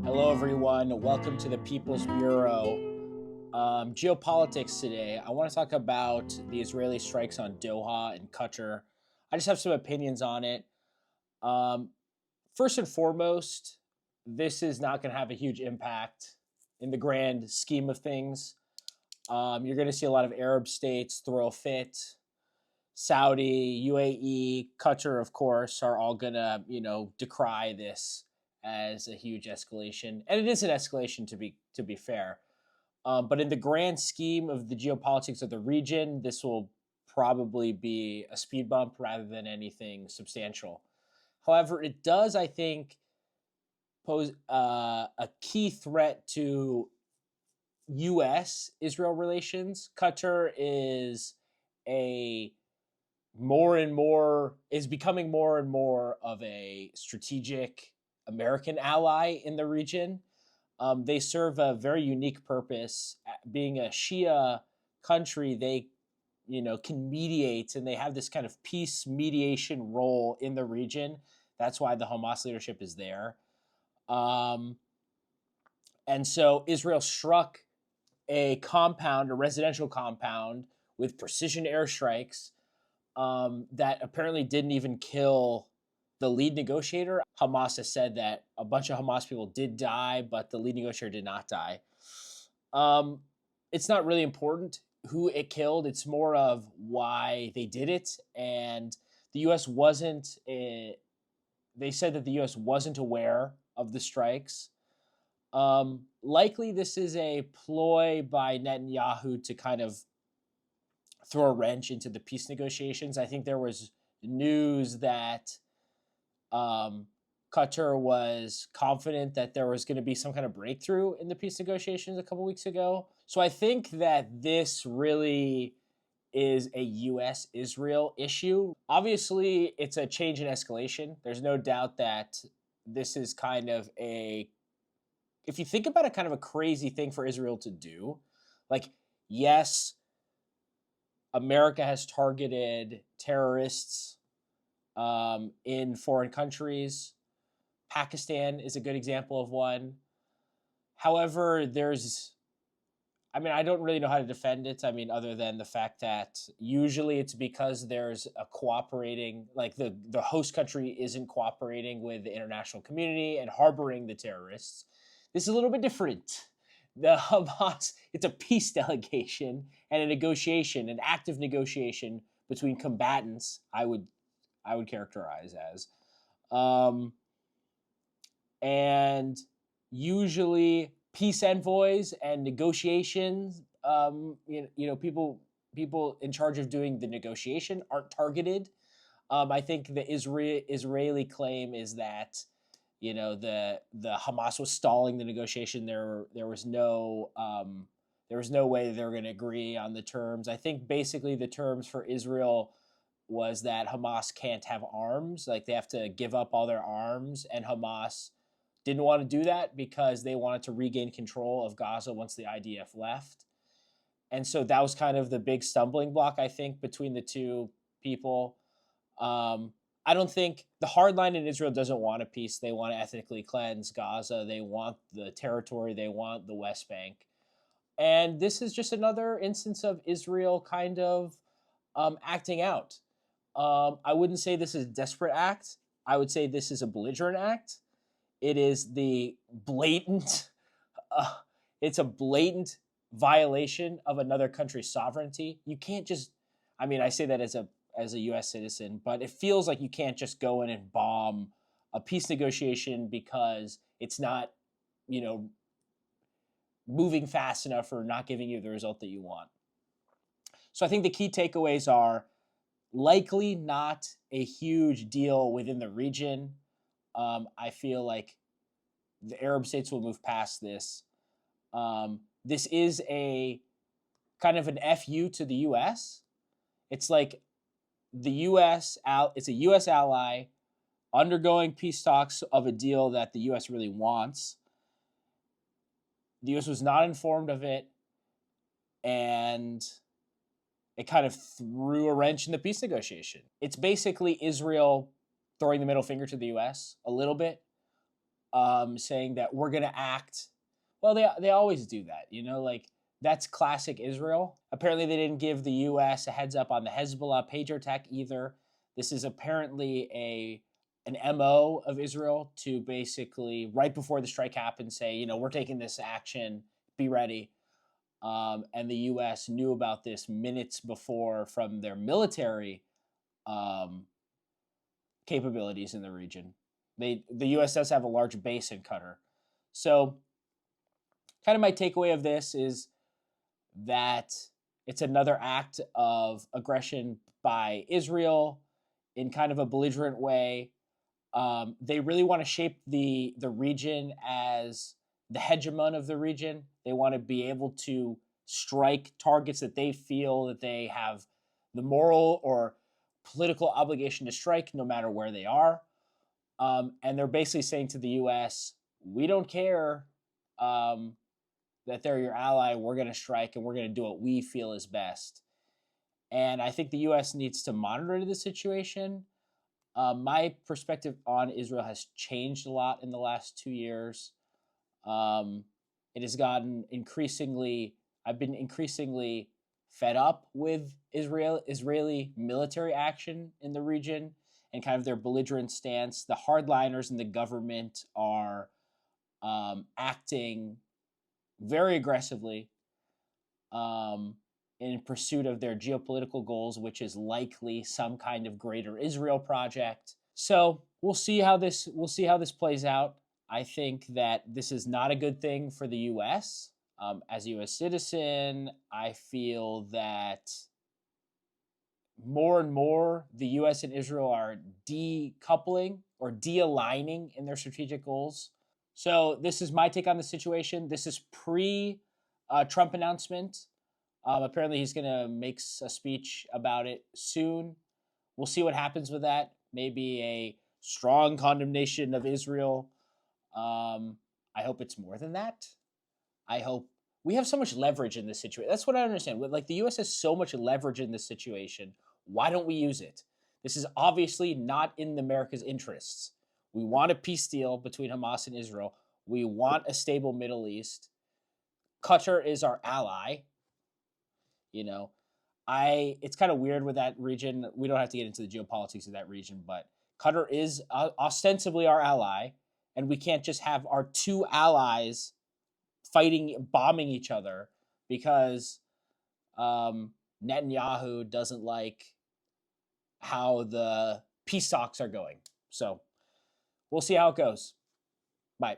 Hello, everyone. Welcome to the People's Bureau. Geopolitics today. I want to talk about the Israeli strikes on Doha and Qatar. I just have some opinions on it. Um, First and foremost, this is not going to have a huge impact in the grand scheme of things. You're going to see a lot of Arab states throw a fit. Saudi, UAE, Qatar, of course, are all going to, decry this as a huge escalation, and it is an escalation to be fair. But in the grand scheme of the geopolitics of the region, this will probably be a speed bump rather than anything substantial. However, it does, I think, pose a key threat to U.S. Israel relations. Qatar is a more and more is becoming more and more of a strategic American ally in the region. They serve a very unique purpose. Being a Shia country, they can mediate, and they have this kind of peace mediation role in the region. That's why the Hamas leadership is there. And so Israel struck a residential compound, with precision airstrikes that apparently didn't even kill the lead negotiator. Hamas has said that a bunch of Hamas people did die, but the lead negotiator did not die. It's not really important who it killed. It's more of why they did it. And the U.S. they said that the U.S. wasn't aware of the strikes. Likely this is a ploy by Netanyahu to kind of throw a wrench into the peace negotiations. I think there was news that Qatar was confident that there was going to be some kind of breakthrough in the peace negotiations a couple weeks ago. So I think that this really is a U.S.-Israel issue. Obviously, it's a change in escalation. There's no doubt that this is kind of if you think about it, kind of a crazy thing for Israel to do. Like, yes, America has targeted terrorists in foreign countries. Pakistan is a good example of one. However, I don't really know how to defend it. Other than the fact that usually it's because there's a cooperating, like the host country isn't cooperating with the international community and harboring the terrorists. This is a little bit different. The Hamas, it's a peace delegation and a negotiation, an active negotiation between combatants, I would characterize as. And usually peace envoys and negotiations, people in charge of doing the negotiation aren't targeted. I think the Israeli claim is that the Hamas was stalling the negotiation. There was no way they were going to agree on the terms. I think basically the terms for Israel was that Hamas can't have arms, like they have to give up all their arms, and Hamas didn't want to do that because they wanted to regain control of Gaza once the IDF left. And so that was kind of the big stumbling block, I think, between the two people. I don't think the hard line in Israel doesn't want a peace. They want to ethnically cleanse Gaza. They want the territory. They want the West Bank. And this is just another instance of Israel kind of acting out. I wouldn't say this is a desperate act. I would say this is a belligerent act. It is the blatant, it's a blatant violation of another country's sovereignty. You can't just, I say that as a U.S. citizen, but it feels like you can't just go in and bomb a peace negotiation because it's not, moving fast enough or not giving you the result that you want. So I think the key takeaways are likely not a huge deal within the region. I feel like the Arab states will move past this. This is a kind of an FU to the U.S. It's like it's a U.S. ally undergoing peace talks of a deal that the U.S. really wants. The U.S. was not informed of it, and it kind of threw a wrench in the peace negotiation. It's basically Israel throwing the middle finger to the U.S. a little bit. saying that we're going to act. Well, they always do that, like that's classic Israel. Apparently, they didn't give the U.S. a heads up on the Hezbollah pager attack either. This is apparently an MO of Israel to basically, right before the strike happened, say, we're taking this action, be ready. And the U.S. knew about this minutes before from their military capabilities in the region. The U.S. does have a large base in Qatar. So kind of my takeaway of this is that it's another act of aggression by Israel in kind of a belligerent way. They really want to shape the region as the hegemon of the region. They want to be able to strike targets that they feel that they have the moral or political obligation to strike, no matter where they are. And they're basically saying to the U.S., we don't care that they're your ally. We're going to strike, and we're going to do what we feel is best. And I think the U.S. needs to monitor the situation. My perspective on Israel has changed a lot in the last 2 years. It has gotten I've been increasingly fed up with Israeli military action in the region and kind of their belligerent stance. The hardliners in the government are acting very aggressively in pursuit of their geopolitical goals, which is likely some kind of greater Israel project. So we'll see how this plays out. I think that this is not a good thing for the U.S. As a U.S. citizen, I feel that more and more the U.S. and Israel are decoupling or de-aligning in their strategic goals. So this is my take on the situation. This is pre-Trump announcement. Apparently, he's going to make a speech about it soon. We'll see what happens with that. Maybe a strong condemnation of Israel. I hope it's more than that. I hope we have so much leverage in this situation. That's what I understand. Like the U.S. has so much leverage in this situation. Why don't we use it? This is obviously not in America's interests. We want a peace deal between Hamas and Israel. We want a stable Middle East. Qatar is our ally. It's kind of weird with that region. We don't have to get into the geopolitics of that region, but Qatar is ostensibly our ally, and we can't just have our two allies bombing each other because Netanyahu doesn't like how the peace talks are going. So we'll see how it goes. Bye.